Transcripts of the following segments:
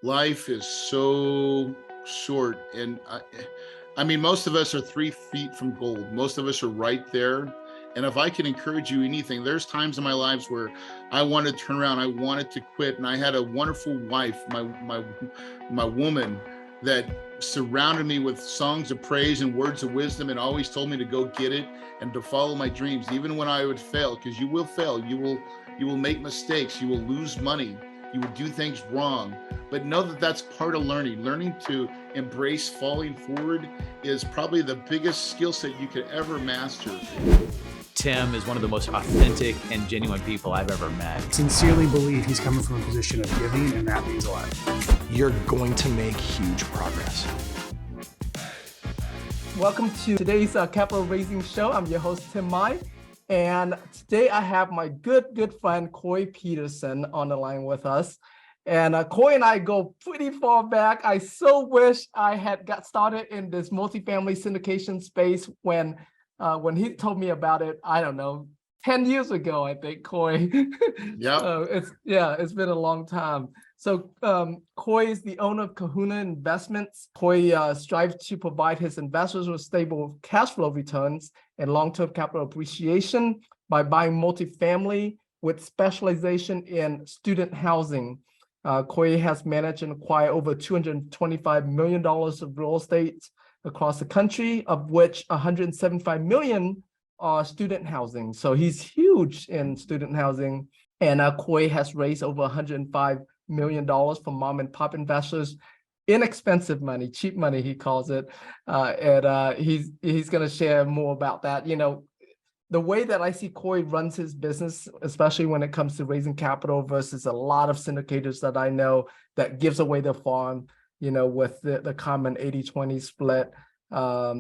Life is so short, and I mean, most of us are 3 feet from gold. Most of us are right there. And if I can encourage you anything, there's times in my lives where I wanted to turn around, I wanted to quit, and I had a wonderful wife, my woman, that surrounded me with songs of praise and words of wisdom, and always told me to go get it and to follow my dreams, even when I would fail, because you will fail, you will make mistakes, you will lose money, you will do things wrong, but know that that's part of learning. Learning to embrace falling forward is probably the biggest skill set you could ever master. Tim is one of the most authentic and genuine people I've ever met. Sincerely believe he's coming from a position of giving, and that means a lot. You're going to make huge progress. Welcome to today's capital raising show. I'm your host, Tim Mai. And today I have my good friend, Coy Peterson, on the line with us. And Coy and I go pretty far back. I so wish I had got started in this multifamily syndication space when he told me about it, I don't know, 10 years ago, I think, Coy. Yeah. It's been a long time. So Coy is the owner of Kahuna Investments. Coy strives to provide his investors with stable cash flow returns and long-term capital appreciation by buying multifamily with specialization in student housing. Coy has managed and acquired over $225 million of real estate across the country, of which $175 million are student housing. So he's huge in student housing. And Coy has raised over $105 million from mom and pop investors, inexpensive money, cheap money, he calls it. He's going to share more about that. You know, the way that I see Coy runs his business, especially when it comes to raising capital versus a lot of syndicators that I know that gives away their farm, you know, with the common 80-20 split.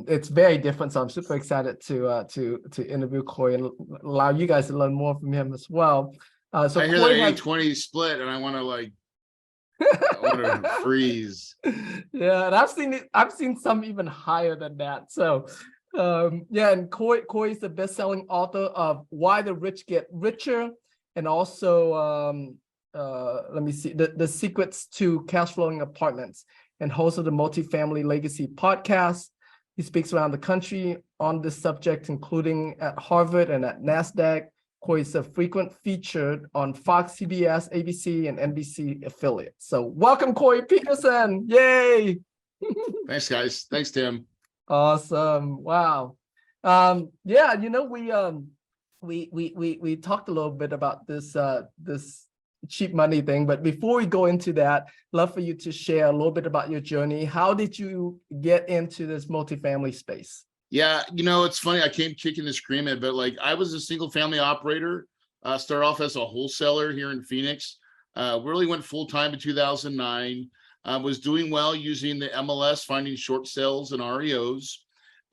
It's very different. So I'm super excited to interview Coy and allow you guys to learn more from him as well. So I hear Coy that 80-20 split, and I want to freeze. Yeah, and I've seen some even higher than that. So and Coy is the best-selling author of Why the Rich Get Richer, and also let me see, the Secrets to Cash Flowing Apartments, and host of the Multifamily Legacy podcast. He speaks around the country on this subject, including at Harvard and at NASDAQ. Coy is a frequent featured on Fox, CBS, ABC, and NBC affiliates. So welcome, Coy Peterson. Yay. Thanks, guys. Thanks, Tim. Awesome. Wow. Yeah, you know, we talked a little bit about this cheap money thing, but before we go into that, love for you to share a little bit about your journey. How did you get into this multifamily space? Yeah, you know, it's funny. I came kicking and screaming, but like I was a single family operator, started off as a wholesaler here in Phoenix, really went full time in 2009, was doing well using the MLS, finding short sales and REOs.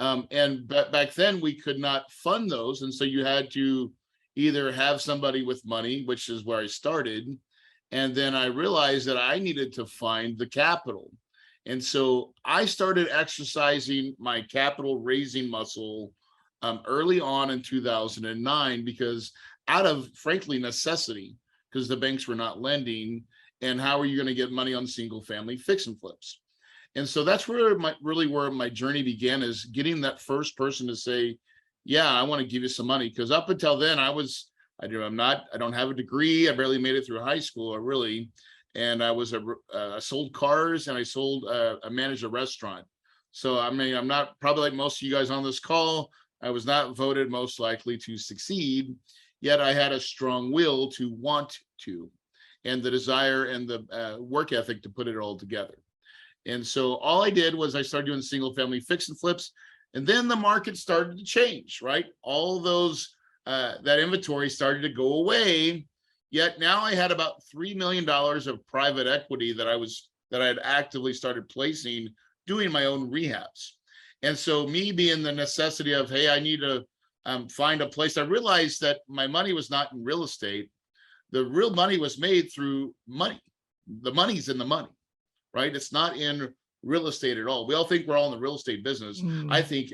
And back then we could not fund those. And so you had to either have somebody with money, which is where I started. And then I realized that I needed to find the capital. And so I started exercising my capital raising muscle early on in 2009, because out of, frankly, necessity, because the banks were not lending. And how are you going to get money on single family fix and flips? And so that's where my journey began, is getting that first person to say, yeah, I want to give you some money. Because up until then, I don't have a degree. I barely made it through high school, and I sold cars, and I managed a restaurant. So, I mean, I'm not, probably like most of you guys on this call, I was not voted most likely to succeed, yet I had a strong will to want to, and the desire and the work ethic to put it all together. And so all I did was I started doing single family fix and flips, and then the market started to change, right? All those, that inventory started to go away. Yet now I had about $3 million of private equity that I had actively started placing, doing my own rehabs. And so me being the necessity of, hey, I need to find a place, I realized that my money was not in real estate. The real money was made through money. The money's in the money, right? It's not in real estate at all. We all think we're all in the real estate business. I think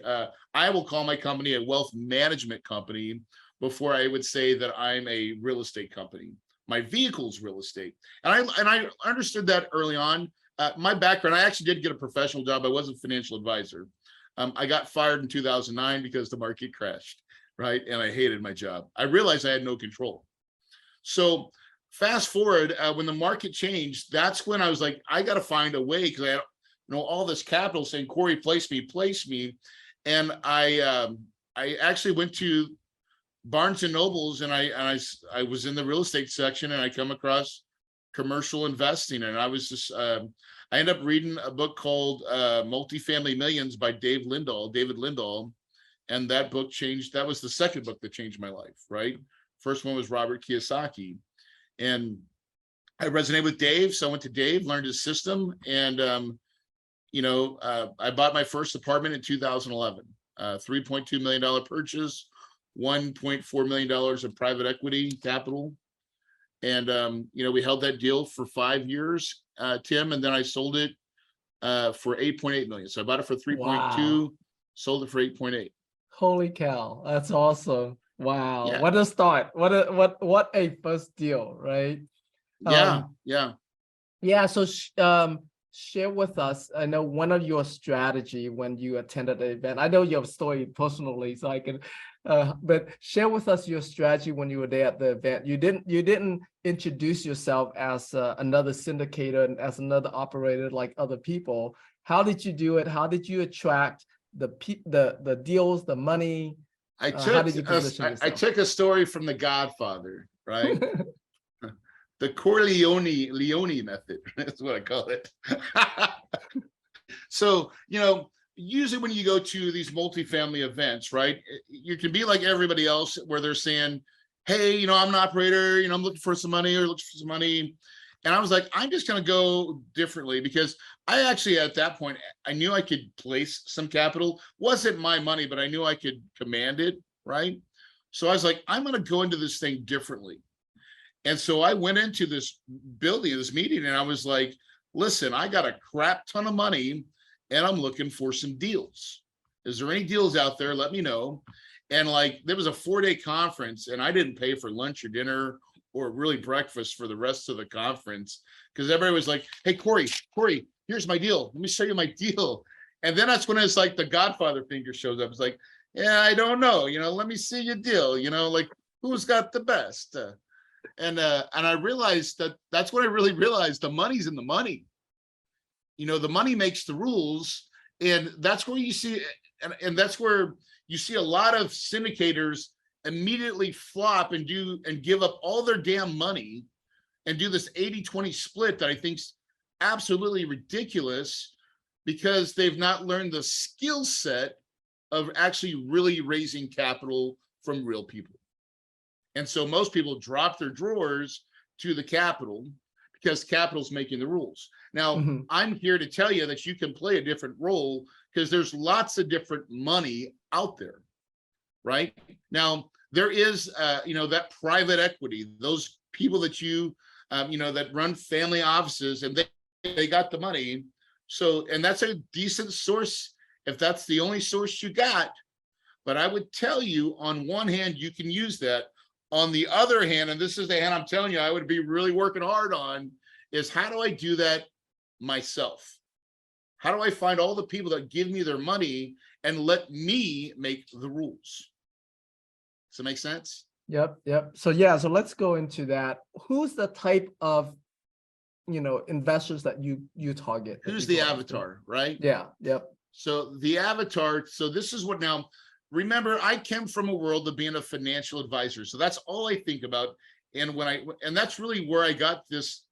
I will call my company a wealth management company before I would say that I'm a real estate company. My vehicle's real estate. And I understood that early on. My background, I actually did get a professional job. I was a financial advisor. I got fired in 2009 because the market crashed, right? And I hated my job. I realized I had no control. So fast forward, when the market changed, that's when I was like, I got to find a way, because I had, all this capital saying, Corey, place me. And I actually went to Barnes and Nobles, and I was in the real estate section, and I come across commercial investing, and I was just I ended up reading a book called Multifamily Millions by David Lindahl, and that book changed. That was the second book that changed my life, right? First one was Robert Kiyosaki, and I resonated with Dave, so I went to Dave, learned his system, and I bought my first apartment in 2011, $3.2 million purchase, $1.4 million of private equity capital. And, we held that deal for 5 years, Tim, and then I sold it for 8.8 million. So I bought it for 3.2, Wow. sold it for 8.8. Holy cow, that's awesome. Wow. Yeah. What a start. What a first deal, right? Yeah, Yeah, so share with us, I know one of your strategy when you attended the event. I know your story personally, so I can but share with us your strategy when you were there at the event. You didn't introduce yourself as another syndicator and as another operator like other people. How did you do it? How did you attract the deals, the money? How did you position yourself? I took a story from The Godfather, right? The Corleone method. That's what I call it. So, usually when you go to these multifamily events, right, you can be like everybody else where they're saying, hey, I'm an operator, I'm looking for some money. And I was like, I'm just going to go differently, because I actually, at that point, I knew I could place some capital. Wasn't my money, but I knew I could command it, right? So I was like, I'm going to go into this thing differently. And so I went into this building, this meeting, and I was like, listen, I got a crap ton of money and I'm looking for some deals. Is there any deals out there? Let me know. And there was a 4-day conference, and I didn't pay for lunch or dinner or really breakfast for the rest of the conference, because everybody was like, hey, Corey, here's my deal. Let me show you my deal. And then that's when it's like the Godfather finger shows up. It's like, yeah, I don't know. Let me see your deal. Who's got the best? And I realized that's what I really realized. The money's in the money. The money makes the rules, and that's where you see, and that's where you see a lot of syndicators immediately flop and give up all their damn money and do this 80-20 split that I think's absolutely ridiculous, because they've not learned the skill set of actually really raising capital from real people. And so most people drop their drawers to the capital, because capital's making the rules. Now, I'm here to tell you that you can play a different role, because there's lots of different money out there, right? Now, there is, that private equity, those people that that run family offices, and they got the money. So, and that's a decent source if that's the only source you got. But I would tell you, on one hand, you can use that. On the other hand, and this is the hand I'm telling you I would be really working hard on, is how do I do that myself? How do I find all the people that give me their money and let me make the rules? Does that make sense? Yep. So let's go into that. Who's the type of investors that you target? Who's the avatar, right? Yeah. Yep. So the avatar, so this is what now. Remember, I came from a world of being a financial advisor. So that's all I think about. And that's really where I got this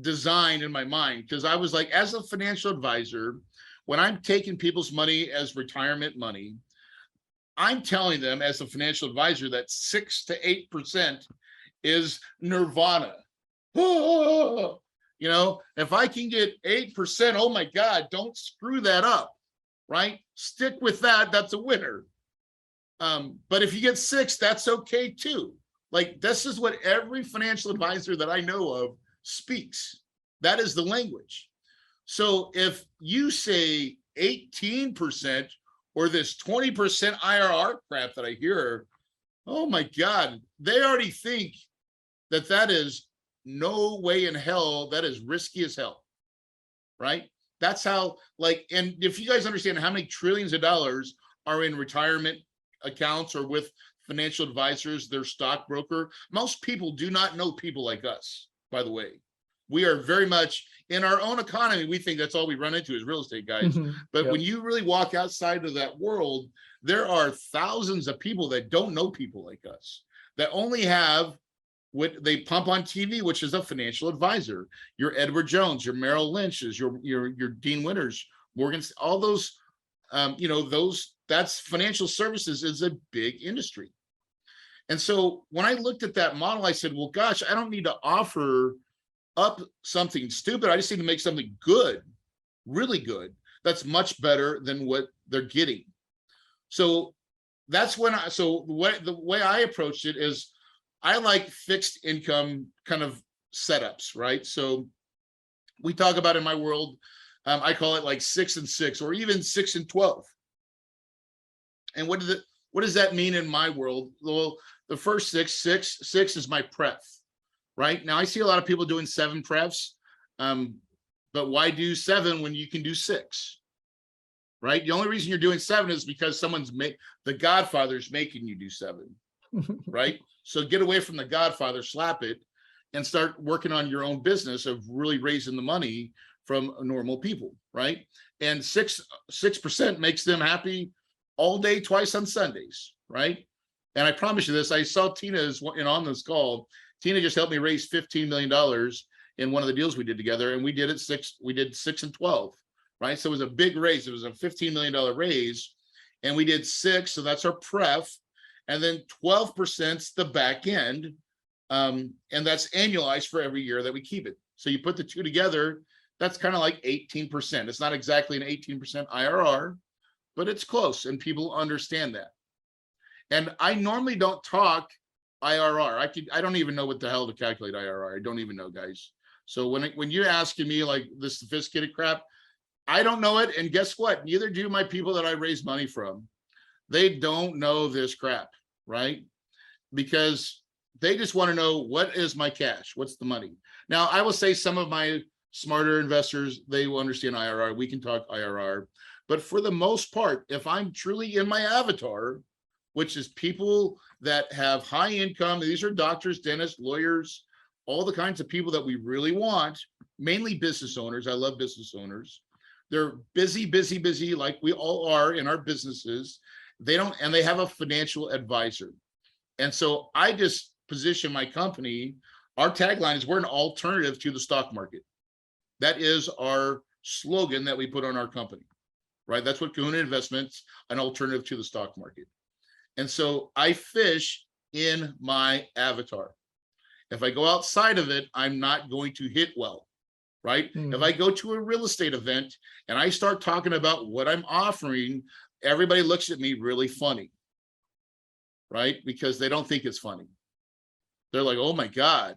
design in my mind, because I was like, as a financial advisor, when I'm taking people's money as retirement money, I'm telling them as a financial advisor that 6 to 8% is nirvana. If I can get 8%, oh my God, don't screw that up, right? Stick with that. That's a winner. But if you get 6, that's okay too. This is what every financial advisor that I know of speaks. That is the language. So if you say 18% or this 20% IRR crap that I hear, oh my God, they already think that is no way in hell, that is risky as hell, right? That's how, like, and if you guys understand how many trillions of dollars are in retirement accounts or with financial advisors, their stockbroker, most people do not know people like us, by the way. We are very much in our own economy. We think that's all we run into is real estate guys. But Yep. when you really walk outside of that world, there are thousands of people that don't know people like us, that only have what they pump on TV, which is a financial advisor. Your Edward Jones, your Merrill Lynch's, your Dean Winters, Morgan, all those, you know, those, that's financial services is a big industry. And so when I looked at that model, I said, well, gosh, I don't need to offer up something stupid. I just need to make something good, really good. That's much better than what they're getting. So that's when the way I approached it is I like fixed income kind of setups, right? So we talk about in my world, I call it like 6 and 6, or even 6 and 12. And what does that mean in my world? Well, the first six is my pref, right? Now I see a lot of people doing 7 prefs, but why do 7 when you can do 6? Right? The only reason you're doing 7 is because the Godfather's making you do 7, right? So get away from the Godfather, slap it, and start working on your own business of really raising the money from normal people, right? And 6% makes them happy all day, twice on Sundays, right? And I promise you this, I saw Tina is on this call. Tina just helped me raise $15 million in one of the deals we did together, and we did 6 and 12, right? So it was a big raise. It was a $15 million raise, and we did 6, so that's our pref, and then 12%'s the back end, and that's annualized for every year that we keep it. So you put the two together, that's kind of like 18%. It's not exactly an 18% IRR, but it's close, and people understand that. And I normally don't talk IRR. I don't even know what the hell to calculate IRR. I don't even know, guys. So when you're asking me like this sophisticated crap, I don't know it. And guess what? Neither do my people that I raise money from. They don't know this crap, right? Because they just want to know, what is my cash? What's the money? Now, I will say some of my smarter investors, they will understand IRR. We can talk IRR. But for the most part, if I'm truly in my avatar, which is people that have high income, these are doctors, dentists, lawyers, all the kinds of people that we really want, mainly business owners. I love business owners. They're busy, like we all are in our businesses. They have a financial advisor. And so I just position my company. Our tagline is we're an alternative to the stock market. That is our slogan that we put on our company, right? That's what Kahuna Investments, an alternative to the stock market. And so I fish in my avatar. If I go outside of it, I'm not going to hit well, right? If I go to a real estate event and I start talking about what I'm offering, everybody looks at me really funny, right? Because they don't think it's funny. They're like, oh my God.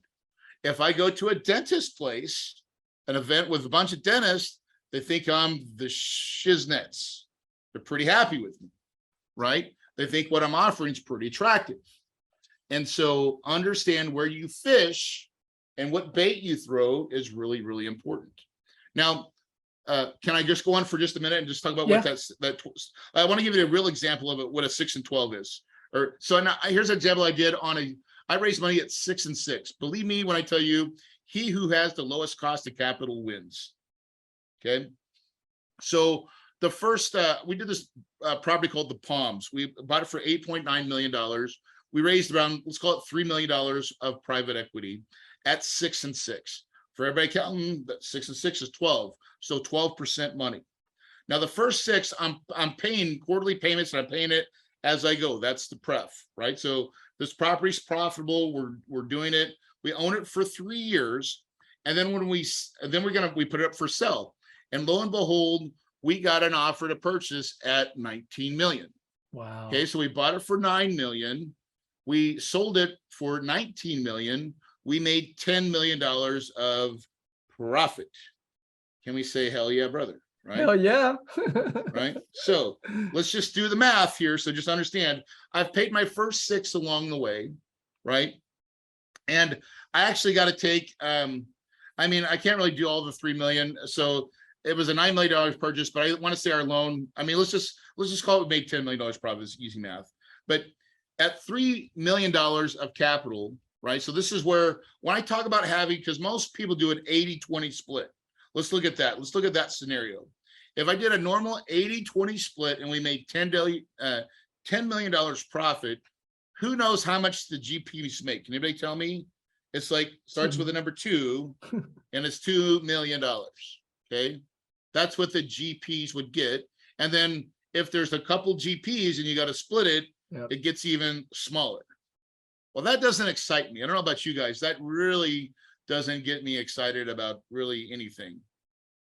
If I go to a dentist place, an event with a bunch of dentists, they think I'm the shiznets. They're pretty happy with me, right? They think what I'm offering is pretty attractive. And so understand where you fish and what bait you throw is really, really important. Now, can I just go on for just a minute and just talk about what I want to give you a real example of it, what a 6 and 12 is. So now here's an example I did I raised money at 6 and 6. Believe me when I tell you, he who has the lowest cost of capital wins. Okay. So the first, we did this property called the Palms. We bought it for $8.9 million. We raised around, let's call it $3 million of private equity at 6 and 6. For everybody counting, 6 and 6 is 12. So 12% money. Now the first 6, I'm paying quarterly payments, and I'm paying it as I go. That's the pref, right? So this property's profitable. We're doing it. We own it for 3 years, and then we put it up for sale. And lo and behold, we got an offer to purchase at 19 million. Wow. Okay, so we bought it for 9 million. We sold it for 19 million. We made $10 million of profit. Can we say hell yeah, brother? Right? Hell yeah. Right. So let's just do the math here. So just understand, I've paid my first 6 along the way, right? And I actually got to take, I mean, I can't really do all the 3 million. So it was a $9 million purchase, but I want to say our loan, I mean, let's just call it, we made $10 million profit, is easy math. But at $3 million of capital, right? So this is where, when I talk about having, because most people do an 80-20 split. Let's look at that. Let's look at that scenario. If I did a normal 80-20 split and we made $10 million profit, who knows how much the GPs make? Can anybody tell me? It's like, starts with a number 2 and it's $2 million. Okay. That's what the GPs would get. And then if there's a couple GPs and you got to split it, it gets even smaller. Well, that doesn't excite me. I don't know about you guys. That really doesn't get me excited about really anything.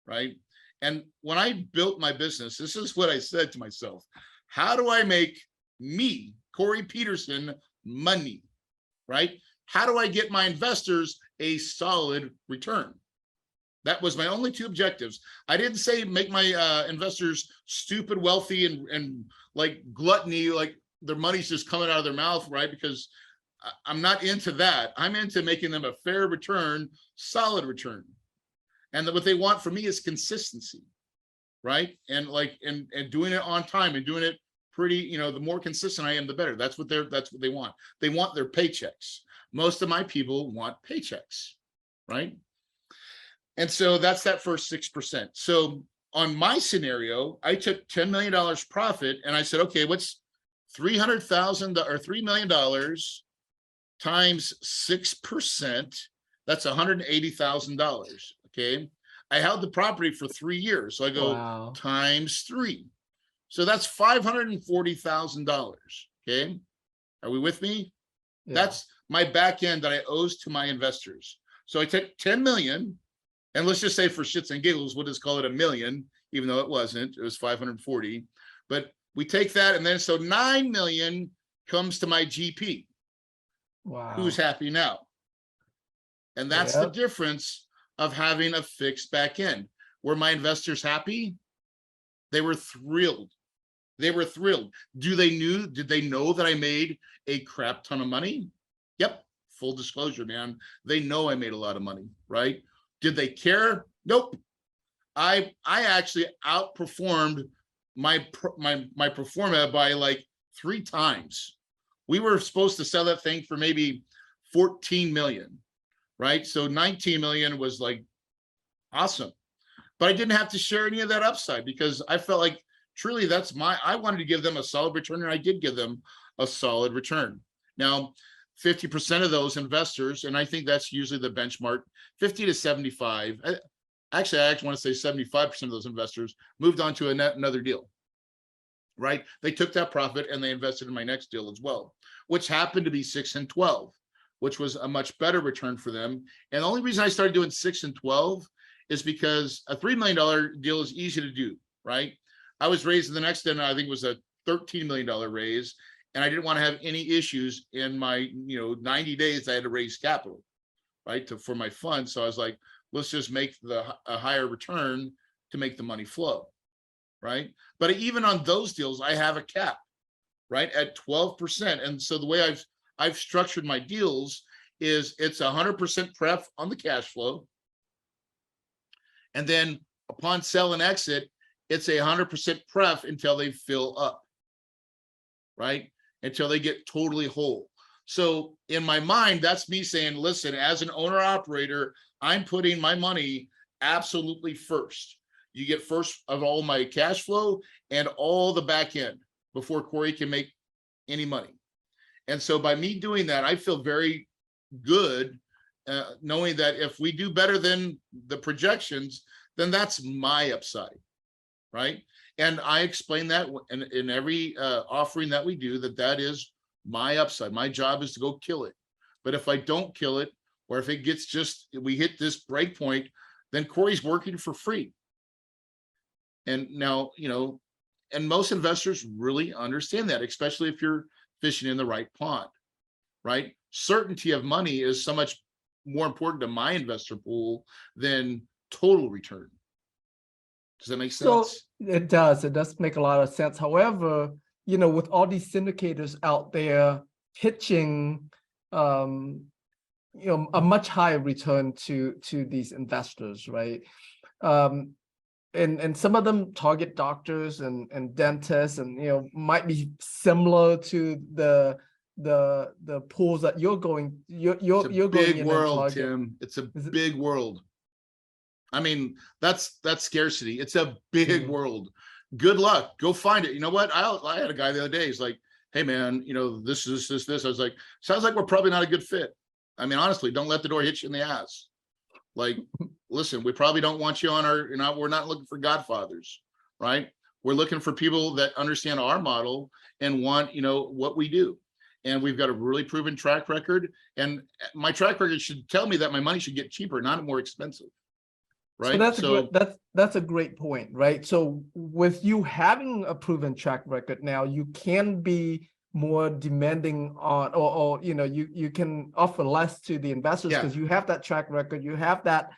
Right. And when I built my business, this is what I said to myself. How do I make me, Corey Peterson, money? Right? How do I get my investors a solid return? That was my only 2 objectives. I didn't say make my investors stupid wealthy and like gluttony, like their money's just coming out of their mouth, right? Because I'm not into that. I'm into making them a fair return, solid return. And what they want from me is consistency, right? And like, and doing it on time and doing it pretty, you know, the more consistent I am, the better. That's what they want. They want their paychecks. Most of my people want paychecks, right? And so that's that first 6%. So on my scenario, I took $10 million profit and I said, okay, what's $300,000 or $3 million times 6%? That's $180,000. Okay. I held the property for 3 years. So I go times 3. So that's $540,000. Okay. Are we with me? Yeah. That's my back end that I owes to my investors. So I took 10 million, and let's just say for shits and giggles, we'll just call it $1 million, even though it wasn't, it was 540. But we take that, and then so 9 million comes to my GP. Wow. Who's happy now? And that's the difference of having a fixed back end. Were my investors happy? They were thrilled. They were thrilled. Did they know that I made a crap ton of money? Yep. Full disclosure, man. They know I made a lot of money, right? Did they care? Nope. I actually outperformed my pro forma by like 3 times. We were supposed to sell that thing for maybe 14 million, right? So 19 million was like awesome. But I didn't have to share any of that upside because I felt like truly I wanted to give them a solid return, and I did give them a solid return. Now, 50% of those investors, and I think that's usually the benchmark, 50 to 75. Actually, I want to say 75% of those investors moved on to another deal, right? They took that profit and they invested in my next deal as well, which happened to be 6 and 12, which was a much better return for them. And the only reason I started doing 6 and 12 is because a $3 million deal is easy to do, right? I was raised in the next end, I think it was a $13 million raise. And I didn't want to have any issues in my, 90 days I had to raise capital, right, for my fund. So I was like, let's just make a higher return to make the money flow, right? But even on those deals, I have a cap, right, at 12%. And so the way I've structured my deals is it's 100% pref on the cash flow. And then upon sell and exit, it's 100% pref until they fill up, right? Until they get totally whole. So in my mind, that's me saying, listen, as an owner operator, I'm putting my money absolutely first. You get first of all my cash flow and all the back end before Corey can make any money. And so by me doing that, I feel very good knowing that if we do better than the projections, then that's my upside, right? And I explain that in every offering that we do, that is my upside. My job is to go kill it. But if I don't kill it, or if it gets we hit this break point, then Corey's working for free. And now, and most investors really understand that, especially if you're fishing in the right pond, right? Certainty of money is so much more important to my investor pool than total return. Does that make sense? So it does make a lot of sense. However, with all these syndicators out there pitching a much higher return to these investors, right? And some of them target doctors and dentists, and might be similar to the pools that you're going It's a going big in world, and target. Tim. It's a Is it- big world. I mean, that's scarcity. It's a big Mhm. world. Good luck. Go find it. You know what? I had a guy the other day. He's like, "Hey man, this is this." I was like, "Sounds like we're probably not a good fit." I mean, honestly, don't let the door hit you in the ass. Like, listen, we probably don't want you on our, we're not looking for godfathers, right? We're looking for people that understand our model and want, what we do. And we've got a really proven track record. And my track record should tell me that my money should get cheaper, not more expensive. So Right. that's a great point, right? So with you having a proven track record now, you can be more demanding on, or you can offer less to the investors Yeah. because you have that track record, you have that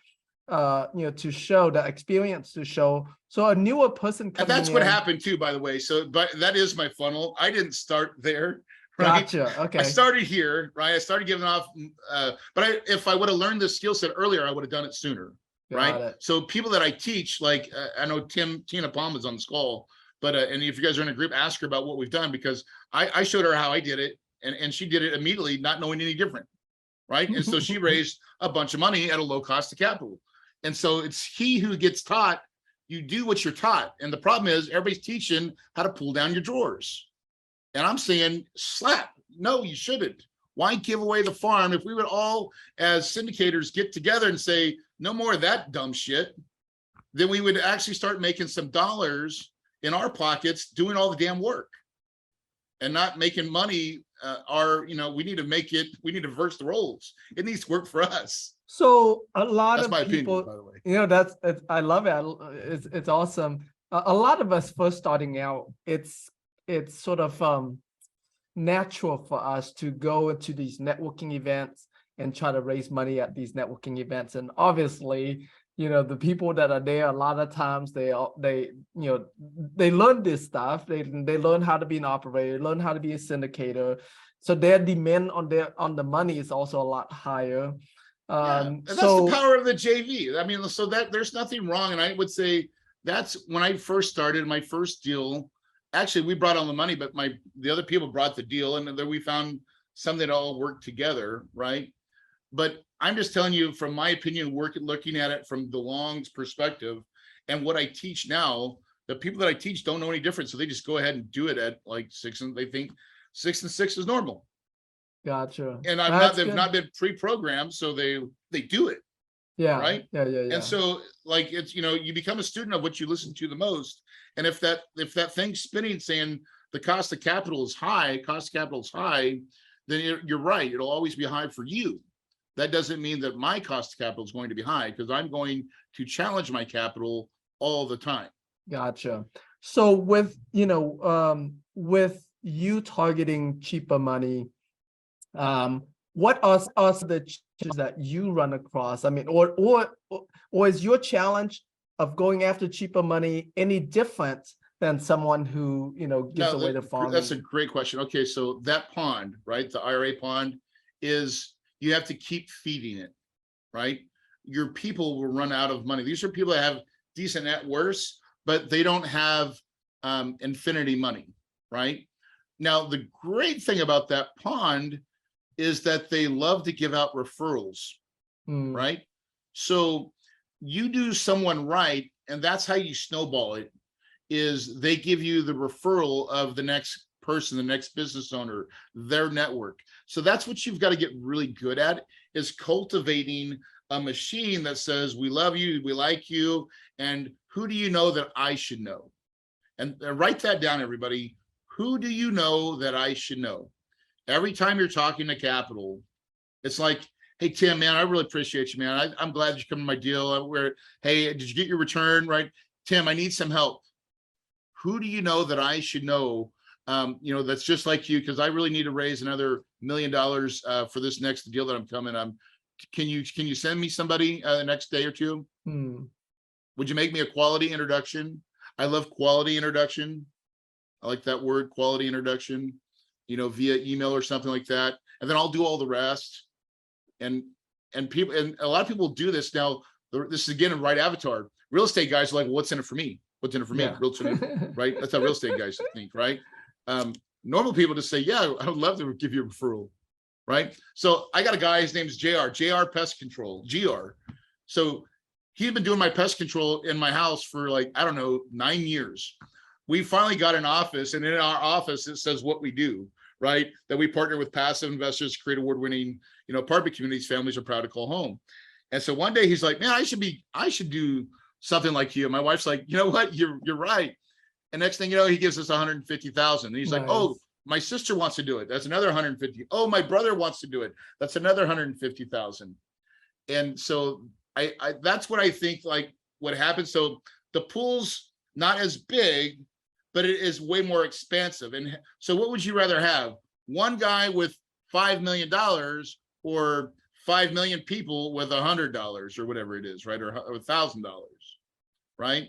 to show, that experience to show. So a newer person And coming that's what in. happened too, by the way. So, but that is my funnel. I didn't start there. Right. Gotcha. Okay. I started here, right? I started giving off, but if I would have learned this skill set earlier, I would have done it sooner. Got Right. it. So people that I teach, like I know Tina Palm is on this call, but and if you guys are in a group, ask her about what we've done, because I showed her how I did it, and she did it immediately, not knowing any different. Right. And so she raised a bunch of money at a low cost of capital. And so it's he who gets taught. You do what you're taught. And the problem is everybody's teaching how to pull down your drawers. And I'm saying, slap. No, you shouldn't. Why give away the farm? If we would all, as syndicators, get together and say, no more of that dumb shit, then we would actually start making some dollars in our pockets doing all the damn work and not making money. We need to reverse the roles. It needs to work for us. So a lot That's of my people, opinion, by the way. I love it. It's awesome. A lot of us first starting out, it's sort of natural for us to go into these networking events and try to raise money at these networking events. And obviously, the people that are there, a lot of times they learn this stuff. They learn how to be an operator, learn how to be a syndicator. So their demand on the money is also a lot higher. And that's the power of the JV. I mean, so that there's nothing wrong. And I would say that's when I first started my first deal. Actually, we brought on the money, but the other people brought the deal, and then we found something that all worked together, right? But I'm just telling you, from my opinion, looking at it from DeLong's perspective, and what I teach now, the people that I teach don't know any different, so they just go ahead and do it at like 6, and they think 6 and 6 is normal. Gotcha. And they've not been pre-programmed, so they do it. Yeah. Right. Yeah. And so, like, it's, you become a student of what you listen to the most. And if that thing's spinning saying the cost of capital is high, then you're right. It'll always be high for you. That doesn't mean that my cost of capital is going to be high, because I'm going to challenge my capital all the time. Gotcha. So with you targeting cheaper money, what are the challenges that you run across? I mean, or is your challenge of going after cheaper money any different than someone who gives away the farm? That's a great question. Okay, so that pond, right, the IRA pond, is you have to keep feeding it, right? Your people will run out of money. These are people that have decent net worths, but they don't have infinity money, right? Now, the great thing about that pond is that they love to give out referrals, right? So you do someone right, and that's how you snowball it, is they give you the referral of the next person, the next business owner, their network. So that's what you've got to get really good at, is cultivating a machine that says, we love you, we like you, and who do you know that I should know? And write that down, everybody. Who do you know that I should know? Every time you're talking to capital, it's like, hey, Tim, man, I really appreciate you, man. I'm glad that you come to my deal. Hey, did you get your return? Right? Tim, I need some help. Who do you know that I should know? That's just like you, because I really need to raise another $1 million for this next deal that I'm coming. Can you send me somebody the next day or two? Would you make me a quality introduction? I love quality introduction. I like that word, quality introduction, via email or something like that. And then I'll do all the rest. and people, and a lot of people do this now. This is again a right avatar. Real estate guys are like, well, what's in it for me? What's in it for me? Yeah. Real estate, right? That's how real estate guys think, right? Normal people just say, yeah, I would love to give you a referral, right? So I got a guy, his name's JR Pest Control, GR. So he'd been doing my pest control in my house for like, I don't know, 9 years. We finally got an office, and in our office, it says what we do, right? That we partner with passive investors to create award-winning, apartment communities families are proud to call home. And so one day he's like, man, I should do something like you. And my wife's like, you know what? You're right. And next thing you know, he gives us 150,000. And he's like, oh, my sister wants to do it. That's another 150. Oh, my brother wants to do it. That's another 150,000. And so I that's what I think, like, what happens. So the pool's not as big, but it is way more expansive. And so what would you rather have? One guy with $5 million or 5 million people with $100 or whatever it is, right? Or $1,000, right?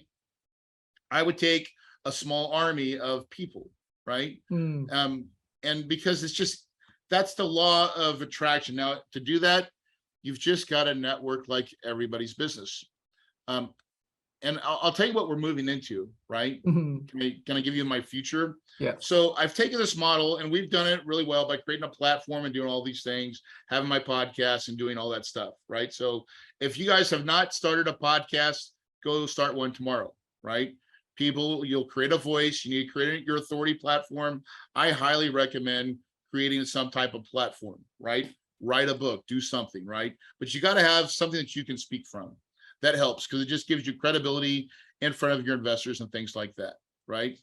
I would take a small army of people, right? And because it's just, that's the law of attraction. Now, to do that, you've just got to network like everybody's business. And I'll tell you what we're moving into, right? Can I give you my future? Yeah. So I've taken this model and we've done it really well by creating a platform and doing all these things, having my podcast and doing all that stuff, right? So if you guys have not started a podcast, go start one tomorrow, right? People, you'll create a voice, you need to create your authority platform. I highly recommend creating some type of platform, right? Write a book, do something, right? But you got to have something that you can speak from. That helps because it just gives you credibility in front of your investors and things like that, right?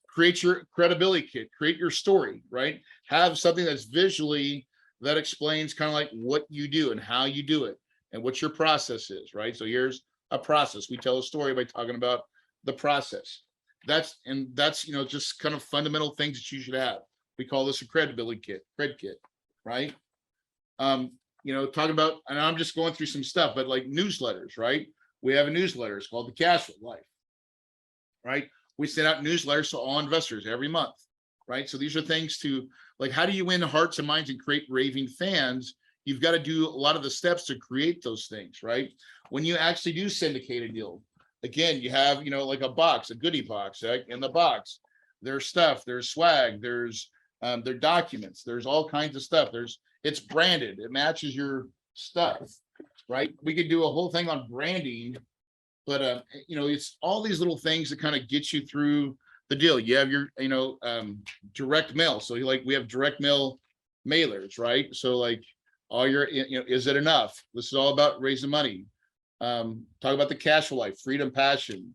Create your credibility kit, create your story, right? Have something that's visually that explains kind of like what you do and how you do it and what your process is, right? So here's a process. We tell a story by talking about the process. That's just kind of fundamental things that you should have. We call this a credibility kit, cred kit, right? Talking about, and I'm just going through some stuff, but like newsletters, right? We have a newsletter. It's called the Cash Flow Life, right? We send out newsletters to all investors every month, right? So these are things to, like, how do you win hearts and minds and create raving fans? You've got to do a lot of the steps to create those things, right? When you actually do syndicate a deal, again, you have, like a box, a goodie box, right? In the box, there's stuff, there's swag, there's their documents, there's all kinds of stuff. It's branded, it matches your stuff, right? We could do a whole thing on branding, but it's all these little things that kind of get you through the deal. You have your, direct mail. So we have direct mail mailers, right? So like all your, is it enough? This is all about raising money. Talk about the cash flow life, freedom, passion.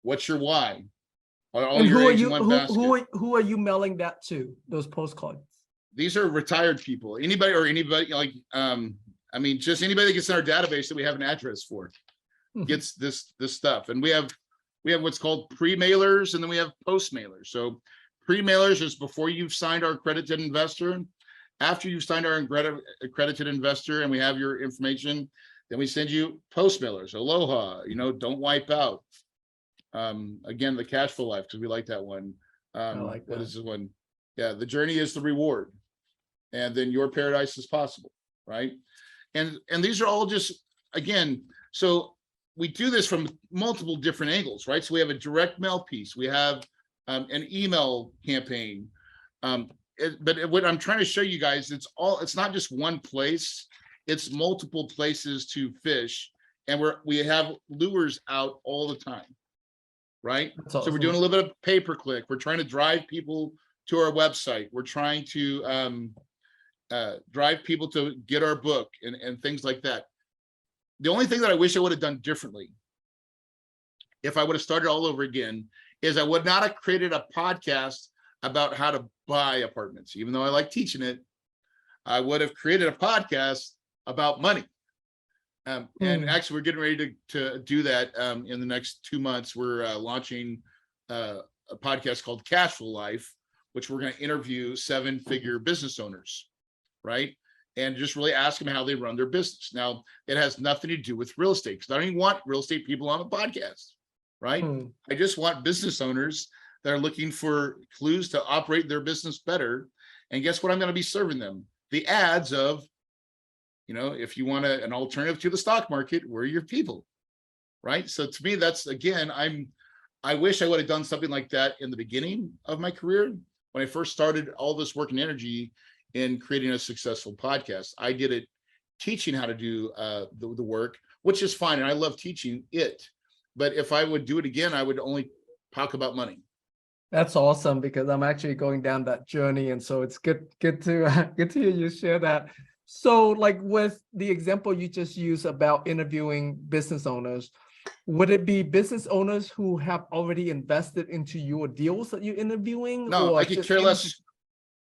What's your why? And who are you mailing that to? Those postcards? These are retired people. Anybody like, just anybody that gets in our database that we have an address for gets this stuff. And we have what's called pre-mailers, and then we have post-mailers. So pre-mailers is before you've signed our accredited investor. After you've signed our accredited investor and we have your information, then we send you post-mailers. Aloha, don't wipe out. Again, the cash flow life, because we like that one. I like that. What is this one? Yeah, the journey is the reward, and then your paradise is possible, right? And these are all just, again, so we do this from multiple different angles, right? So we have a direct mail piece, we have an email campaign, but what I'm trying to show you guys, it's not just one place, it's multiple places to fish, and we have lures out all the time, right? That's So awesome. we're doing a little bit of pay-per-click. We're trying to drive people to our website. We're trying to drive people to get our book and things like that. The only thing that I wish I would have done differently, if I would have started all over again, is I would not have created a podcast about how to buy apartments. Even though I like teaching it, I would have created a podcast about money. And actually, we're getting ready to do that in the next 2 months. We're launching a podcast called Cash Flow Life, which we're going to interview 7-figure business owners, right? And just really ask them how they run their business. Now, it has nothing to do with real estate, because I don't even want real estate people on the podcast, right? I just want business owners that are looking for clues to operate their business better. And guess what I'm going to be serving them? the ads of, if you want an alternative to the stock market, we're your people, right? So to me, that's, again, I wish I would have done something like that in the beginning of my career when I first started all this work and energy in creating a successful podcast. I did it teaching how to do the work, which is fine, and I love teaching it. But if I would do it again, I would only talk about money. That's awesome, because I'm actually going down that journey, and so it's good to good to hear you share that. So, like with the example you just used about interviewing business owners, would it be business owners who have already invested into your deals that you're interviewing? No, or I could just care less.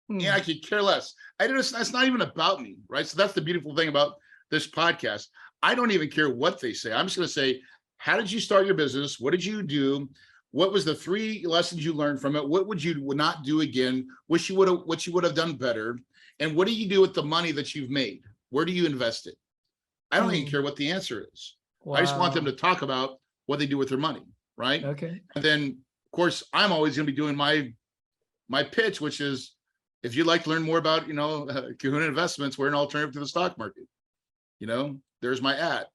Hmm. Yeah, I could care less. That's not even about me, right? So that's the beautiful thing about this podcast. I don't even care what they say. I'm just going to say, how did you start your business? What did you do? What was the 3 lessons you learned from it? What would you not do again? What you would have done better? And what do you do with the money that you've made? Where do you invest it? I don't even care what the answer is. I just want them to talk about what they do with their money, right? Okay. And then, of course, I'm always going to be doing my pitch, which is, if you'd like to learn more about, Kahuna Investments, we're an alternative to the stock market. There's my ad.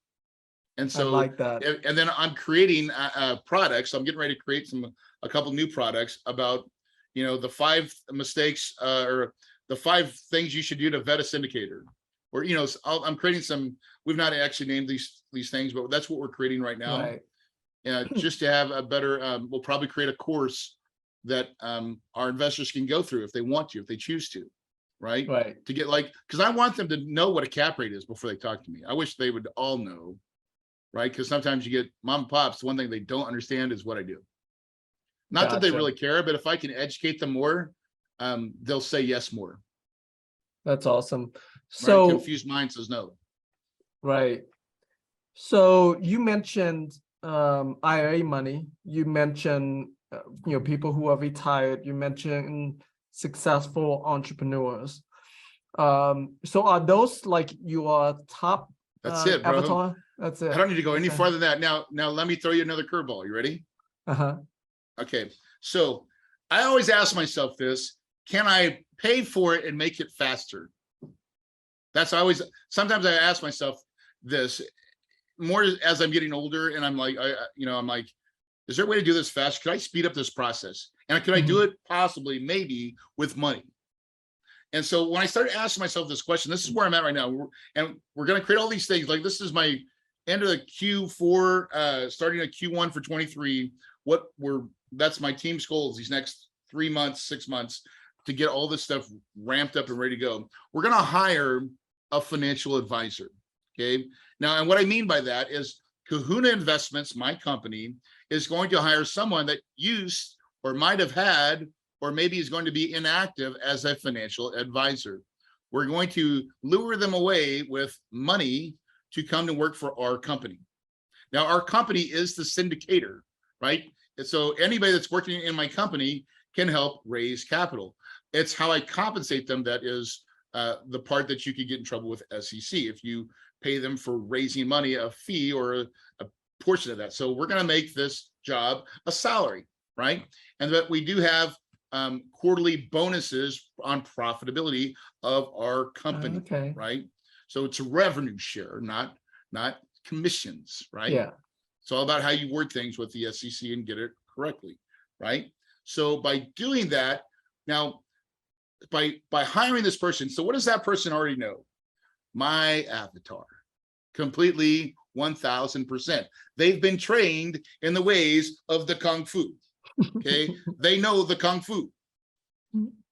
And so, I like that. And then I'm creating products. So I'm getting ready to create a couple new products about, the 5 mistakes or the 5 things you should do to vet a syndicator. Or, I'm creating some. We've not actually named these things, but that's what we're creating right now. Right. Just to have a better. We'll probably create a course that our investors can go through if they want to, if they choose to, right? Right. To get because I want them to know what a cap rate is before they talk to me. I wish they would all know, right? Because sometimes you get mom and pops, one thing they don't understand is what I do. Not that they Gotcha. really care, but if I can educate them more, they'll say yes more. That's awesome. Right? So, Confused mind says no. right. So you mentioned IRA money. You mentioned people who are retired. You mentioned successful entrepreneurs. So are those like your top That's it, bro. avatar? That's it. I don't need to go any Okay. farther than that. Now let me throw you another curveball. You ready? Uh-huh. Okay. So I always ask myself this: can I pay for it and make it faster? Sometimes I ask myself this more as I'm getting older, and I'm like, I'm like, is there a way to do this fast? Could I speed up this process? And could I do it possibly, maybe, with money? And so when I started asking myself this question, this is where I'm at right now. We're going to create all these things. Like, this is my end of the Q4, starting at Q1 for 23. That's my team's goals these next 3 months, 6 months, to get all this stuff ramped up and ready to go. We're going to hire a financial advisor. Okay. Now, and what I mean by that is Kahuna Investments, my company, is going to hire someone that used or might have had, or maybe is going to be inactive as a financial advisor. We're going to lure them away with money to come to work for our company. Now, our company is the syndicator, right? And so anybody that's working in my company can help raise capital. It's how I compensate them that is the part that you could get in trouble with SEC if you pay them for raising money, a fee or a portion of that. So we're going to make this job a salary, right? And that we do have quarterly bonuses on profitability of our company, Okay. right? So it's a revenue share, not commissions, right? Yeah. It's all about how you word things with the SEC and get it correctly, right? So by doing that, now by hiring this person, so what does that person already know? My avatar, completely 1000%. They've been trained in the ways of the Kung Fu. Okay, they know the Kung Fu.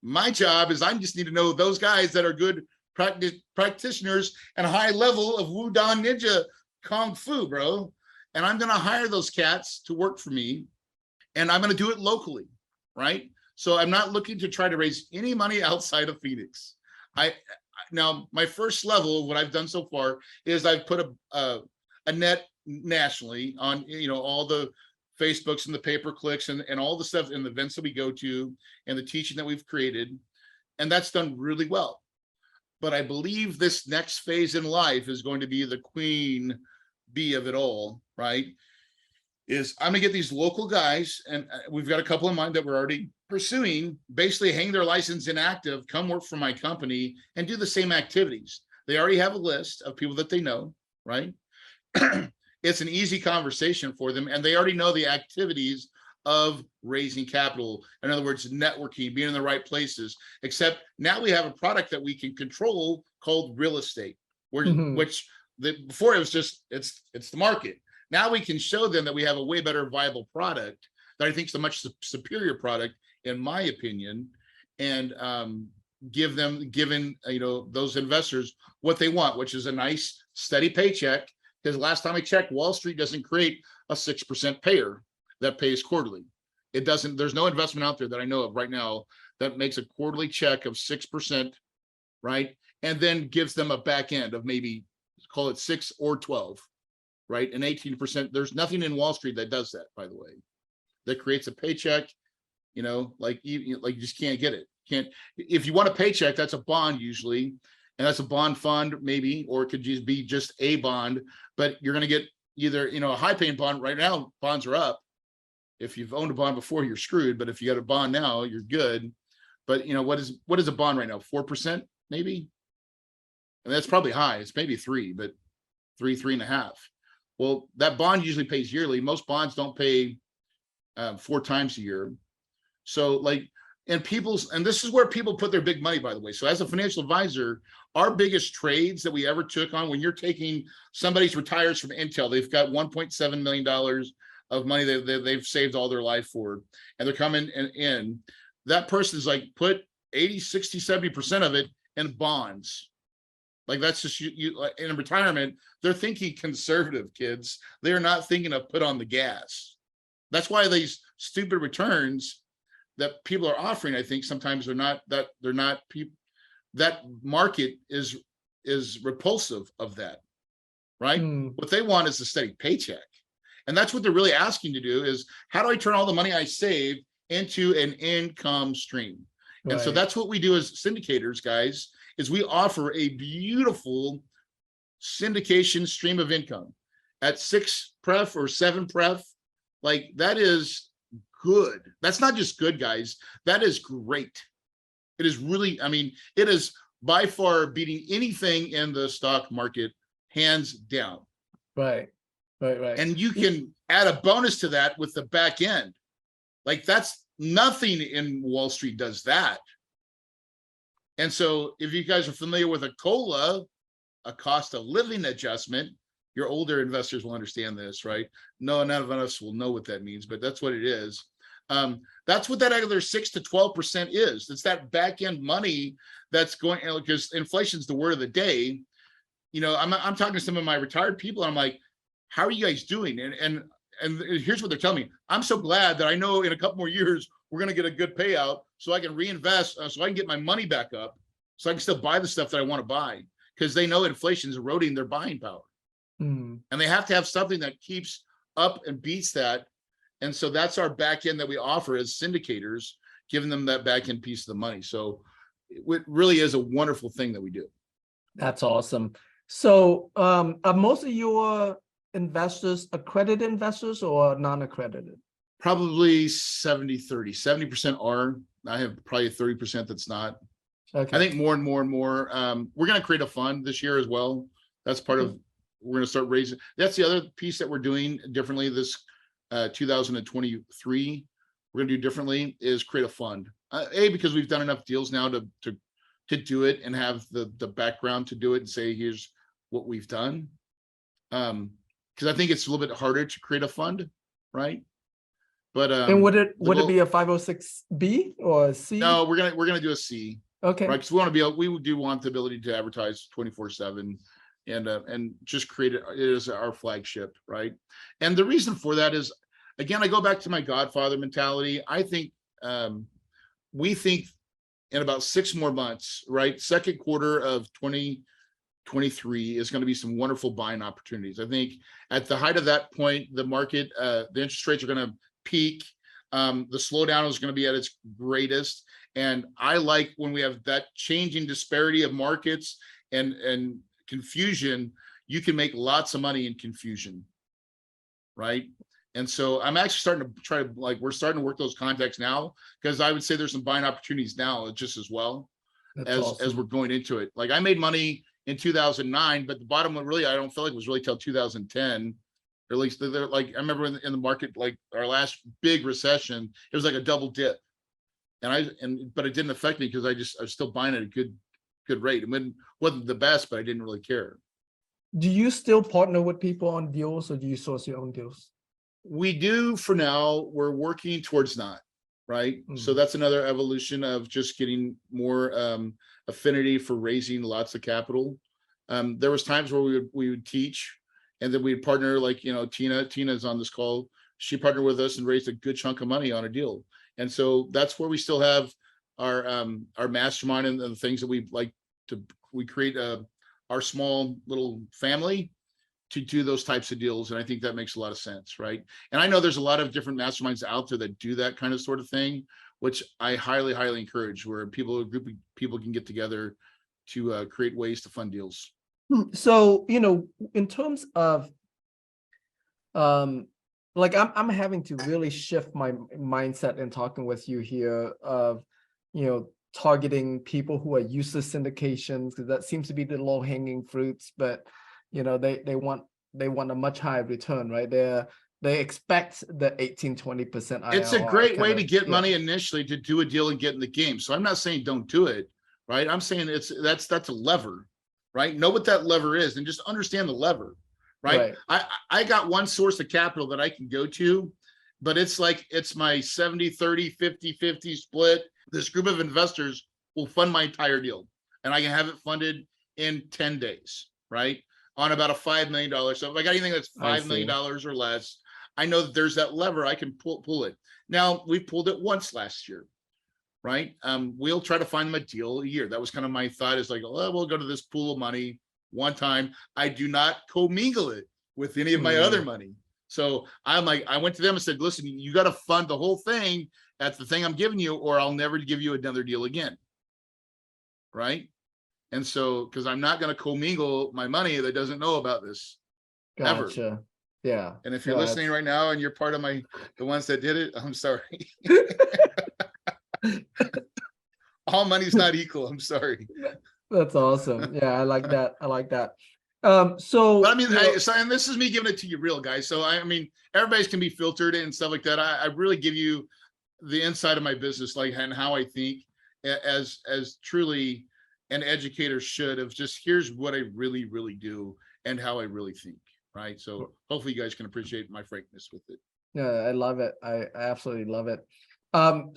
My job is I just need to know those guys that are good practitioners and a high level of Wudang Ninja Kung Fu, bro. And I'm going to hire those cats to work for me, and I'm going to do it locally, right? So I'm not looking to try to raise any money outside of Phoenix. Now, my first level of what I've done so far is I've put a net nationally on, all the Facebooks and the pay-per-clicks and all the stuff and the events that we go to and the teaching that we've created. And that's done really well. But I believe this next phase in life is going to be the queen bee of it all, right? is I'm gonna get these local guys, and we've got a couple in mind that we're already pursuing, basically hang their license inactive, come work for my company and do the same activities. They already have a list of people that they know, right? It's an easy conversation for them, and they already know the activities of raising capital. In other words, networking, being in the right places, except now we have a product that we can control called real estate, where before it was just it's the market. Now we can show them that we have a way better viable product that I think is a much superior product, in my opinion, and given those investors what they want, which is a nice steady paycheck. Because last time I checked, Wall Street doesn't create a 6% payer that pays quarterly. It doesn't. There's no investment out there that I know of right now that makes a quarterly check of 6%, right? And then gives them a back end of maybe call it 6 or 12, right? And 18%. There's nothing in Wall Street that does that, by the way, that creates a paycheck. Like you just can't get it. Can't. If you want a paycheck, that's a bond usually, and that's a bond fund maybe, or it could just be just a bond. But you're going to get either a high paying bond. Right now, bonds are up. If you've owned a bond before, you're screwed. But if you got a bond now, you're good. But what is a bond right now? 4% maybe, and that's probably high. It's maybe 3, but 3.5. Well, that bond usually pays yearly. Most bonds don't pay 4 times a year. So and this is where people put their big money, by the way. So as a financial advisor, our biggest trades that we ever took on, when you're taking somebody's retires from Intel, they've got $1.7 million of money that they've saved all their life for, and they're coming in, that person is like, put 80, 60, 70% of it in bonds. Like that's just you in retirement, they're thinking conservative, kids. They're not thinking of put on the gas. That's why these stupid returns that people are offering, I think sometimes that market is repulsive of that, right? What they want is a steady paycheck. And that's what they're really asking to do is, how do I turn all the money I save into an income stream? Right. And so that's what we do as syndicators, guys, is we offer a beautiful syndication stream of income at 6 pref or 7 pref. Like that is good. That's not just good, guys. That is great. It is really, it is by far beating anything in the stock market, hands down. Right. And you can add a bonus to that with the back end. Like that's nothing in Wall Street does that. And so if you guys are familiar with a COLA, a cost of living adjustment, your older investors will understand this, right? No, none of us will know what that means, but that's what it is. That's what that other 6 to 12% is. It's that back end money that's going, because inflation's the word of the day. I'm talking to some of my retired people, and I'm like, how are you guys doing? And here's what they're telling me. I'm so glad that I know in a couple more years, we're going to get a good payout so I can reinvest, so I can get my money back up, so I can still buy the stuff that I want to buy, because they know inflation is eroding their buying power. And they have to have something that keeps up and beats that. And so that's our back end that we offer as syndicators, giving them that back end piece of the money. So it really is a wonderful thing that we do. That's awesome. So are most of your investors accredited investors or non-accredited? Probably 70-30. 70% are. I have probably 30% that's not. Okay. I think more and more and more. We're going to create a fund this year as well. That's part of, we're going to start raising. That's the other piece that we're doing differently this 2023. We're going to do differently is create a fund. Because we've done enough deals now to do it and have the background to do it and say, here's what we've done. Because I think it's a little bit harder to create a fund, right? But and would it be a 506B or a C? No, we're gonna do a C. Okay. Right, because we do want the ability to advertise 24/7 and just create it as our flagship, right? And the reason for that is, again, I go back to my Godfather mentality. I think we think in about 6 more months, right? Second quarter of 2023 is going to be some wonderful buying opportunities. I think at the height of that point, the market, the interest rates are going to peak. The slowdown is going to be at its greatest. And I like when we have that changing disparity of markets and confusion, you can make lots of money in confusion, right? And so I'm actually starting to try to we're starting to work those contacts now, because I would say there's some buying opportunities now just as well That's as awesome. we're going into it. Like I made money in 2009, but the bottom one really I don't feel like was really till 2010. Or at least they're like I remember in the market, like our last big recession, it was like a double dip. But it didn't affect me because I was still buying at a good rate. It wasn't the best, but I didn't really care. Do you still partner with people on deals, or do you source your own deals? We do for now. We're working towards not, right? So that's another evolution of just getting more affinity for raising lots of capital. There was times where we would teach, and then we'd partner, like, you know, Tina's on this call. She partnered with us and raised a good chunk of money on a deal. And so that's where we still have our mastermind and the things that we like to, we create our small little family to do those types of deals. And I think that makes a lot of sense, right? And I know there's a lot of different masterminds out there that do that kind of sort of thing, which I highly, highly encourage, where a group of people can get together to create ways to fund deals. So, you know, in terms of like I'm having to really shift my mindset in talking with you here of, you know, targeting people who are used to syndications, because that seems to be the low-hanging fruits, but you know, they want a much higher return, right? They expect the 18-20% IRR. It's a great way to get money initially to do a deal and get in the game. So I'm not saying don't do it, right? I'm saying that's a lever, right? Know what that lever is and just understand the lever, right? I got one source of capital that I can go to, but it's like it's my 70-30, 50-50 split. This group of investors will fund my entire deal, and I can have it funded in 10 days, right? On about a $5 million. So if I got anything that's $5 million or less, I know that there's that lever, I can pull it. Now, we pulled it once last year, right? We'll try to find them a deal a year. That was kind of my thought, is like, oh, we'll go to this pool of money one time. I do not commingle it with any of my other money. So I'm like, I went to them and said, listen, you got to fund the whole thing. That's the thing I'm giving you, or I'll never give you another deal again. Right? And so, because I'm not going to commingle my money that doesn't know about this ever. Yeah. And if you're listening right now and you're part of the ones that did it, I'm sorry. All money's not equal. I'm sorry. That's awesome. Yeah, I like that. I like that. So, but I mean, and this is me giving it to you real, guys. So I mean, everybody's can be filtered and stuff like that. I really give you the inside of my business, like, and how I think as truly an educator should, of just, here's what I really, really do and how I really think. Right. So hopefully you guys can appreciate my frankness with it. Yeah, I love it. I absolutely love it.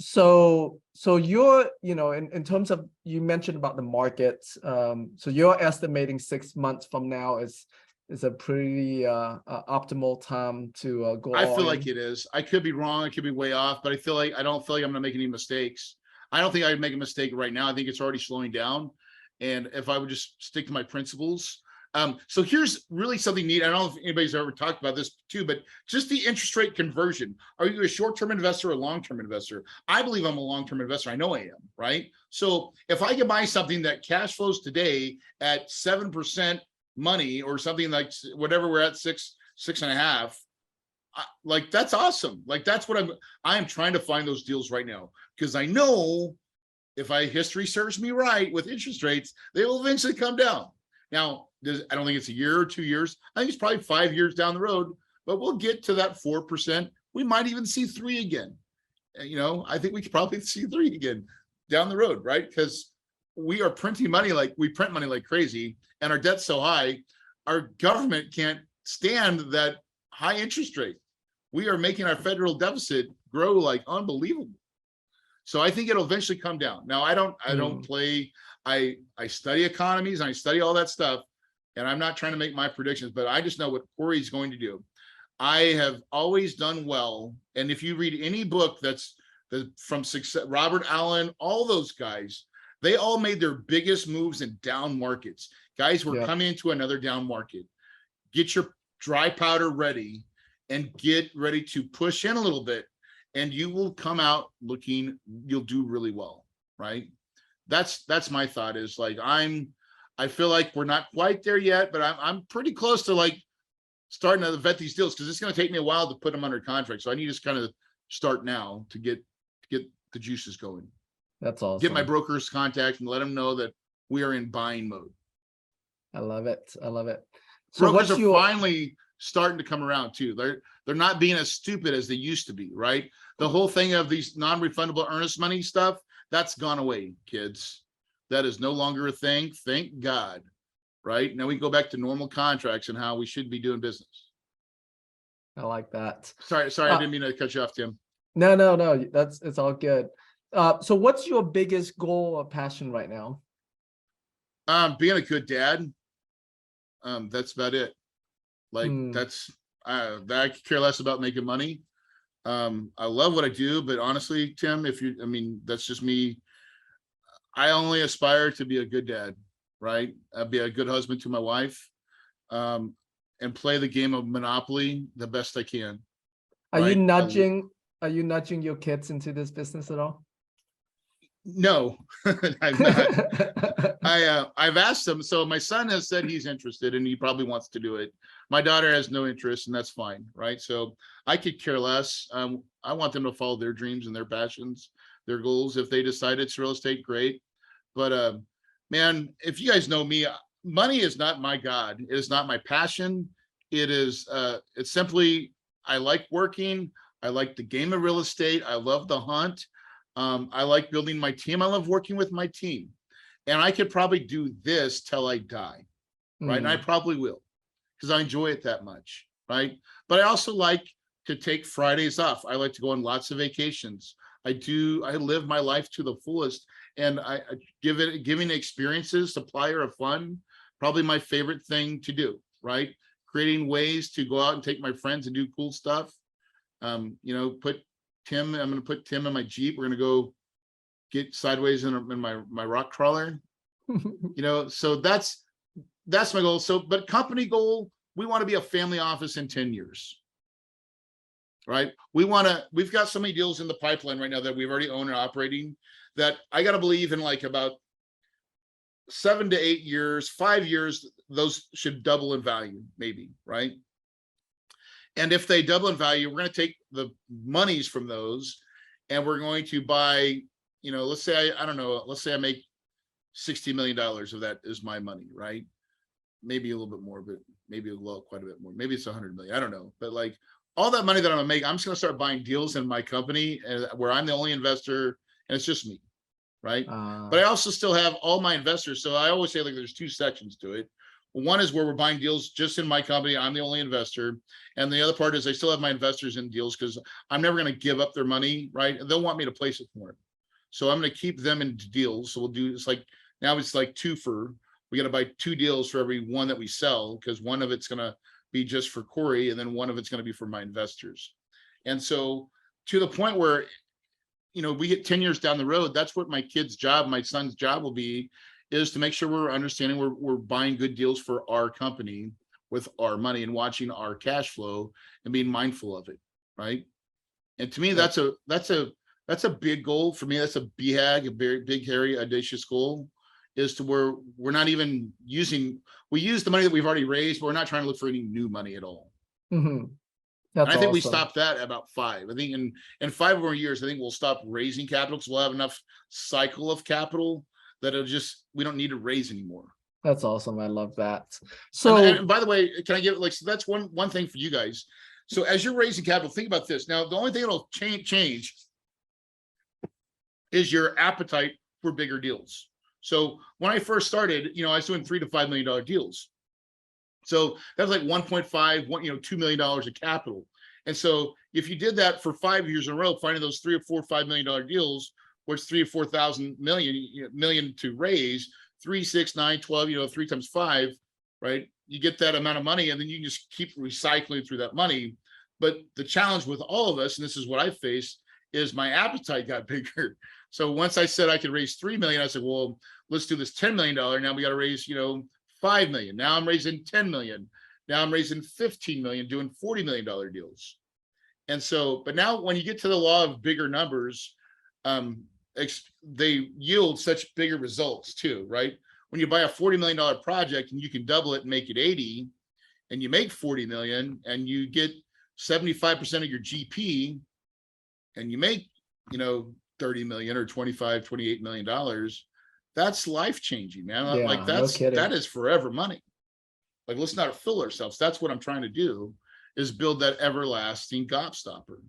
So you're, you know, in terms of, you mentioned about the markets. So you're estimating 6 months from now is a pretty optimal time to go. I feel like it is. I could be wrong. I could be way off, but I don't feel like I'm going to make any mistakes. I don't think I'd make a mistake right now. I think it's already slowing down. And if I would just stick to my principles. So here's really something neat. I don't know if anybody's ever talked about this too, but just the interest rate conversion. Are you a short-term investor or a long-term investor? I believe I'm a long-term investor. I know I am, right? So if I can buy something that cash flows today at 7% money, or something like whatever we're at, 6.5, like, that's awesome. Like, that's what I am trying to find those deals right now, because I know if history serves me right with interest rates, they will eventually come down. Now, I don't think it's a year or 2 years. I think it's probably 5 years down the road, but we'll get to that 4%. We might even see 3 again. You know, I think we could probably see 3 again down the road, right? Because we are printing money, we print money like crazy, and our debt's so high, our government can't stand that high interest rate. We are making our federal deficit grow like unbelievable. So I think it'll eventually come down. Now, I don't play. I study economies and I study all that stuff, and I'm not trying to make my predictions, but I just know what Corey's going to do. I have always done well, and if you read any book that's from success, Robert Allen, all those guys, they all made their biggest moves in down markets. Guys, we're coming into another down market. Get your dry powder ready and get ready to push in a little bit, and you will come out looking, you'll do really well, right? That's my thought, is like, I feel like we're not quite there yet, but I'm pretty close to like starting to vet these deals because it's going to take me a while to put them under contract. So I need to kind of start now to get the juices going. That's awesome. Get my broker's contact and let them know that we are in buying mode. I love it. I love it. So Brokers what's are your finally starting to come around too. They're not being as stupid as they used to be, right? The whole thing of these non-refundable earnest money stuff, that's gone away, kids. That is no longer a thing. Thank God. Right? Now we go back to normal contracts and how we should be doing business. I like that. Sorry, I didn't mean to cut you off, Tim. No, it's all good. So what's your biggest goal or passion right now? Being a good dad. That's about it. Like that's I could care less about making money. I love what I do, but honestly, Tim, that's just me. I only aspire to be a good dad, right? Be a good husband to my wife, and play the game of Monopoly the best I can. Are right? you nudging your kids into this business at all? No, I'm not. I've asked them. So my son has said he's interested and he probably wants to do it. My daughter has no interest, and that's fine, right? So I could care less. I want them to follow their dreams and their passions, their goals. If they decide it's real estate, great. But man, if you guys know me, money is not my God. It is not my passion. It's simply, I like working. I like the game of real estate. I love the hunt. I like building my team. I love working with my team. And I could probably do this till I die, right? And I probably will, because I enjoy it that much, right? But I also like to take Fridays off. I like to go on lots of vacations. I live my life to the fullest, and giving experiences, supplier of fun, probably my favorite thing to do, right? Creating ways to go out and take my friends and do cool stuff. I'm going to put Tim in my Jeep. We're going to go get sideways in my rock crawler, so that's my goal. So, but company goal, we want to be a family office in 10 years, right? We've got so many deals in the pipeline right now that we've already owned and operating that I got to believe in, like about 7 to 8 years, 5 years, those should double in value, maybe, right? And if they double in value, we're going to take the monies from those and we're going to buy, let's say I make $60 million of that is my money, right? Maybe a little bit more, but maybe quite a bit more. Maybe it's 100 million. I don't know. But like all that money that I'm gonna make, I'm just gonna start buying deals in my company where I'm the only investor and it's just me, right? But I also still have all my investors. So I always say, like, there's two sections to it. One is where we're buying deals just in my company. I'm the only investor. And the other part is I still have my investors in deals because I'm never going to give up their money, right? They'll want me to place it for them. So I'm going to keep them in deals. So it's like 2 for, we got to buy 2 deals for every one that we sell, because one of it's going to be just for Corey and then one of it's going to be for my investors. And so to the point where, we get 10 years down the road, that's what my son's job will be, is to make sure we're understanding we're buying good deals for our company with our money and watching our cash flow and being mindful of it, right? And to me, that's a big goal for me. That's a BHAG, a very big, hairy, audacious goal, is to where we're not even we use the money that we've already raised, but we're not trying to look for any new money at all. Mm-hmm. And I think we stopped that at about 5. I think in 5 more years, I think we'll stop raising capital because we'll have enough cycle of capital that we don't need to raise anymore. That's awesome. I love that. So, and by the way, can I give so that's one thing for you guys. So as you're raising capital, think about this. Now, the only thing that'll change is your appetite for bigger deals. So when I first started, I was doing $3 to $5 million deals. So that was like 1.5, $2 million of capital. And so if you did that for 5 years in a row, finding those $3 or $4, $5 million deals, where it's 3 or 4,000 million to raise, 3, 6, 9, 12, 3 times 5, right? You get that amount of money and then you can just keep recycling through that money. But the challenge with all of us, and this is what I faced, is my appetite got bigger. So once I said I could raise 3 million, I said, well, let's do this $10 million. Now we got to raise, 5 million. Now I'm raising 10 million. Now I'm raising 15 million, doing $40 million deals. And so, but now when you get to the law of bigger numbers, they yield such bigger results too, right? When you buy a $40 million project and you can double it and make it 80, and you make 40 million and you get 75% of your GP and you make, 30 million or 25, 28 million dollars, that's life changing, man. Yeah, Like no kidding. that is forever money. Like, let's not fool ourselves. That's what I'm trying to do, is build that everlasting gobstopper.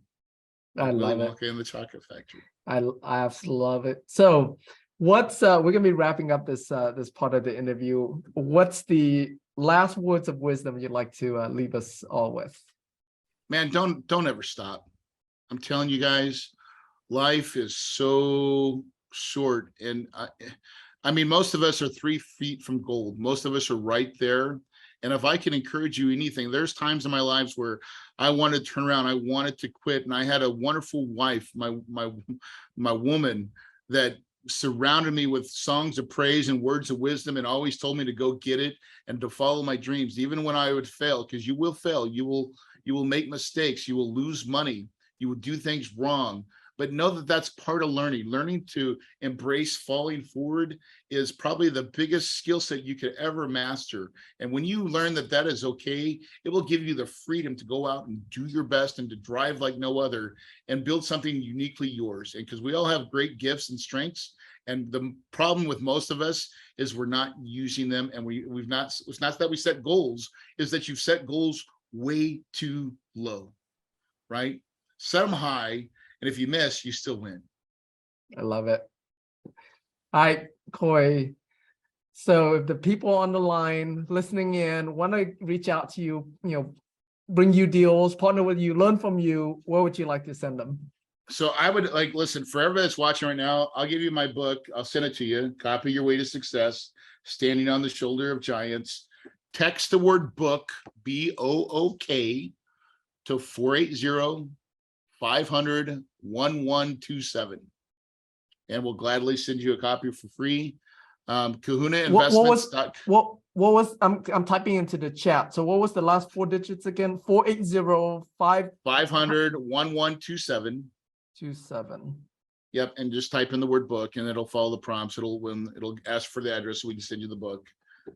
I Willy love it. Wonka and the Chocolate Factory. I absolutely love it. So what's we're gonna be wrapping up this this part of the interview. What's the last words of wisdom you'd like to leave us all with? Man, don't ever stop. I'm telling you guys, life is so short. And I mean, most of us are 3 feet from gold. Most of us are right there. And if I can encourage you anything, there's times in my lives where I wanted to turn around, I wanted to quit. And I had a wonderful wife, my woman, that surrounded me with songs of praise and words of wisdom and always told me to go get it and to follow my dreams, even when I would fail, because you will fail. You will make mistakes. You will lose money. You will do things wrong. But know that that's part of learning. Learning to embrace falling forward is probably the biggest skill set you could ever master. And when you learn that that is okay, it will give you the freedom to go out and do your best and to drive like no other and build something uniquely yours. And because we all have great gifts and strengths. And the problem with most of us is we're not using them. And we've not, it's not that we set goals, is that you've set goals way too low, right? Set them high. And if you miss, you still win. I love it. All right, Coy. So if the people on the line listening in want to reach out to you, bring you deals, partner with you, learn from you, where would you like to send them? So I would listen, for everybody that's watching right now, I'll give you my book. I'll send it to you. Copy Your Way to Success, Standing on the Shoulder of Giants. Text the word book, BOOK, to 480-500-1127. And we'll gladly send you a copy for free. Kahuna Investments. What was I'm typing into the chat. So what was the last 4 digits again? 480-500-1127. 27. Yep, and just type in the word book, and it'll follow the prompts. It'll ask for the address, so we can send you the book.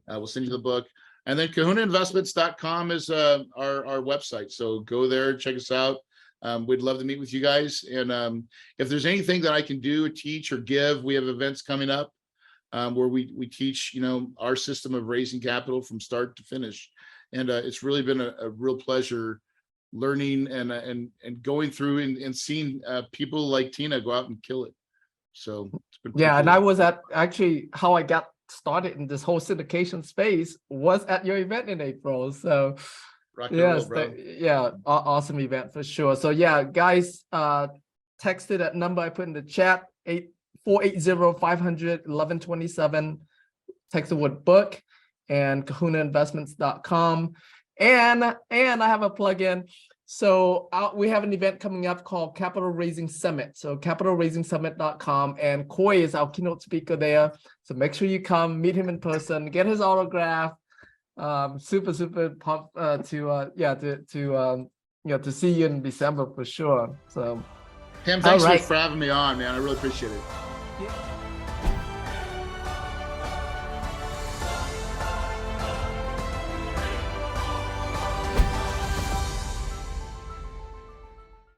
We'll send you the book. And then kahunainvestments.com is our website. So go there, check us out. We'd love to meet with you guys. And if there's anything that I can do, teach, or give, we have events coming up where we teach, our system of raising capital from start to finish. And it's really been a real pleasure learning and going through and seeing people like Tina go out and kill it. So it's been Yeah, cool. and I was at actually how I got started in this whole syndication space was at your event in April. So yes, awesome event for sure. So yeah, guys, text it that number I put in the chat, 480-500-1127. Text the word book and kahunainvestments.com. And I have a plug-in. So we have an event coming up called Capital Raising Summit. So capitalraisingsummit.com, and Coy is our keynote speaker there. So make sure you come, meet him in person, get his autograph. Super pumped to see you in December for sure. So Tim, thanks for having me on, man. I really appreciate it. yeah.